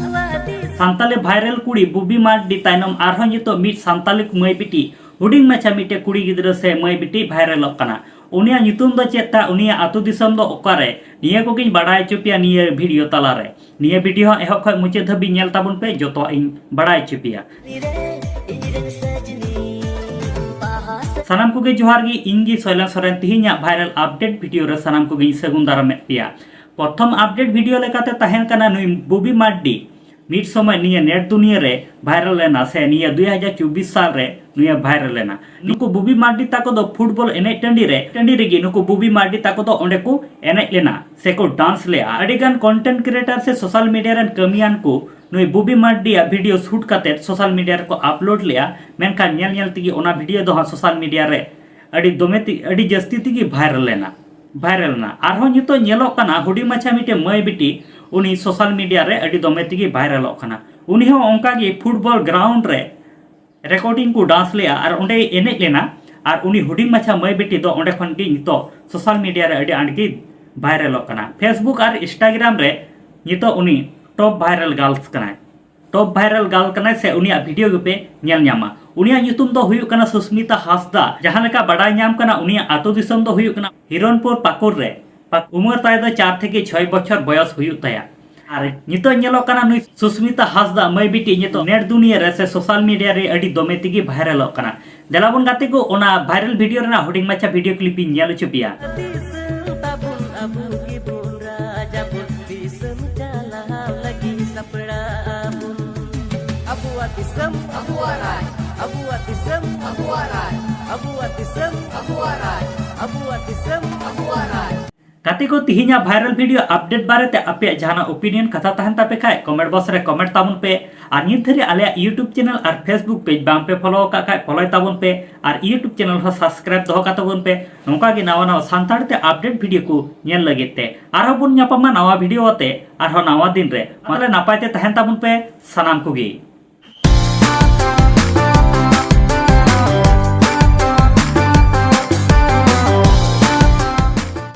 Santali viral kuri bubi mardi tainom arho nyito mit Santali mai biti huding macha mite kuri gidra se mai biti viral kana unia nyutum do cheta unia atu disam do okare niya ko gin badai chupia niya video talare niya video ehok khoi muche dhabi nyel tabun pe joto ing badai chupia sanam koge johar gi ingi Sailen Soren tihinya viral update video re sanam koge sagun daram pia प्रथम update video लेकाते तहन कना नुई बुबी मार्डी मिट समय निया net दुनिया रे viral लेना से निया 2024 साल रे निया वायरल लेना नुको बुबी मार्डी ताको दो फुटबॉल एने टंडी रे गी नुको बुबी मार्डी ताको दो ओंडे को एने लेना से को डांस ले अडिगान कंटेंट क्रिएटर से सोशल मीडिया रे कमियान को नुई बुबी मार्डी वीडियो शूट काते सोशल मीडिया रे को अपलोड लिया मेनका नेल नेल तिगी ओना वीडियो दो सोशल मीडिया रे अडी दोमेती अडी जस्ती तिगी वायरल लेना वायरल ना आरो नितो नेलोक कना हुडी माछा मिटे मय बिटी उनी सोशल मीडिया रे अडी दोमे तिगी वायरलोक कना उनी हो ओंका गे फुटबॉल ग्राउंड रे रिकॉर्डिंग को डांस लेया आर ओंडे एने लेना आर उनी हुडी माछा मय बिटी दो ओंडे खन गे नितो सोशल मीडिया रे अडी आंडगी वायरलोक कना फेसबुक आर इंस्टाग्राम रे नितो उनी टॉप वायरल गर्ल्स कना टॉप वायरल गर्ल कना से उनी वीडियो पे नेल न्यामा उनिया ᱧᱩᱛᱩᱢ ᱫᱚ ᱦᱩᱭᱩᱜ ᱠᱟᱱᱟ सुष्मिता हांसदा ᱡᱟᱦᱟᱸ ᱞᱮᱠᱟ ᱵᱟᱰᱟᱭ ᱧᱟᱢ ᱠᱟᱱᱟ ᱩᱱᱤᱭᱟᱜ ᱟᱛᱳ ᱫᱤᱥᱚᱢ ᱫᱚ ᱦᱩᱭᱩᱜ ᱠᱟᱱᱟ ᱦᱤᱨᱚᱱᱯᱩᱨ ᱯᱟᱠᱩᱲ ᱨᱮ उमर ताय ᱫᱚ 4 থেকে 6 বছর বয়স ᱦᱩᱭᱩᱜ ᱛᱟᱭᱟ ᱟᱨ ᱱᱤᱛᱚᱜ ᱧᱮᱞᱚᱜ ᱠᱟᱱᱟ ᱱᱩᱭ सुष्मिता हांसदा ᱢᱟᱹᱭ ᱵᱤᱴᱤ ᱱᱤᱛᱚᱜ ᱱᱮᱴ ᱫᱩᱱᱤᱭᱟᱹ ᱨᱮ ᱥᱮ ᱥᱳᱥᱟᱞ ᱢᱤᱰᱤᱭᱟ ᱨᱮ ᱟᱹᱰᱤ ᱫᱚᱢᱮ ᱛᱮᱜᱮ ᱵᱷᱟᱭᱨᱟᱞᱚᱜ ᱠᱟᱱᱟ ᱫᱮᱞᱟᱵᱚᱱ ᱜᱟᱛᱮ ᱠᱚ ᱚᱱᱟ ᱵᱷᱟᱭᱨᱟᱞ ᱵᱷᱤᱰᱤᱭᱳ ᱨᱮᱱᱟᱜ ᱦᱩᱰᱤᱧ ᱢᱟᱪᱷᱟ ᱵᱷᱤᱰᱤᱭᱳ ᱠᱞᱤᱯ ᱤᱧ ᱧᱮᱞ ᱦᱚᱪᱚ ᱯᱮᱭᱟ कते को तिहिना वायरल वीडियो अपडेट बारे आपे जहाना ओपिनियन कथा तहन तापे खाय कमेंट बॉक्स रे कमेंट ताबुन पे और नित धरे आले यूट्यूब चैनल और फेसबुक पेज बाम पे फॉलो का खाय फॉलो ताबुन पे और यूट्यूब चैनल हो सब्सक्राइब दो का ताबुन पे नोका गे नवा नवा सांताड़ ते अपडेट वीडियो को नेल लगेते आरो बुन न्यापामा नवा वीडियो अते आरो नवा दिन रे मतलब नापायते तहन ताबुन पे सनाम को गे।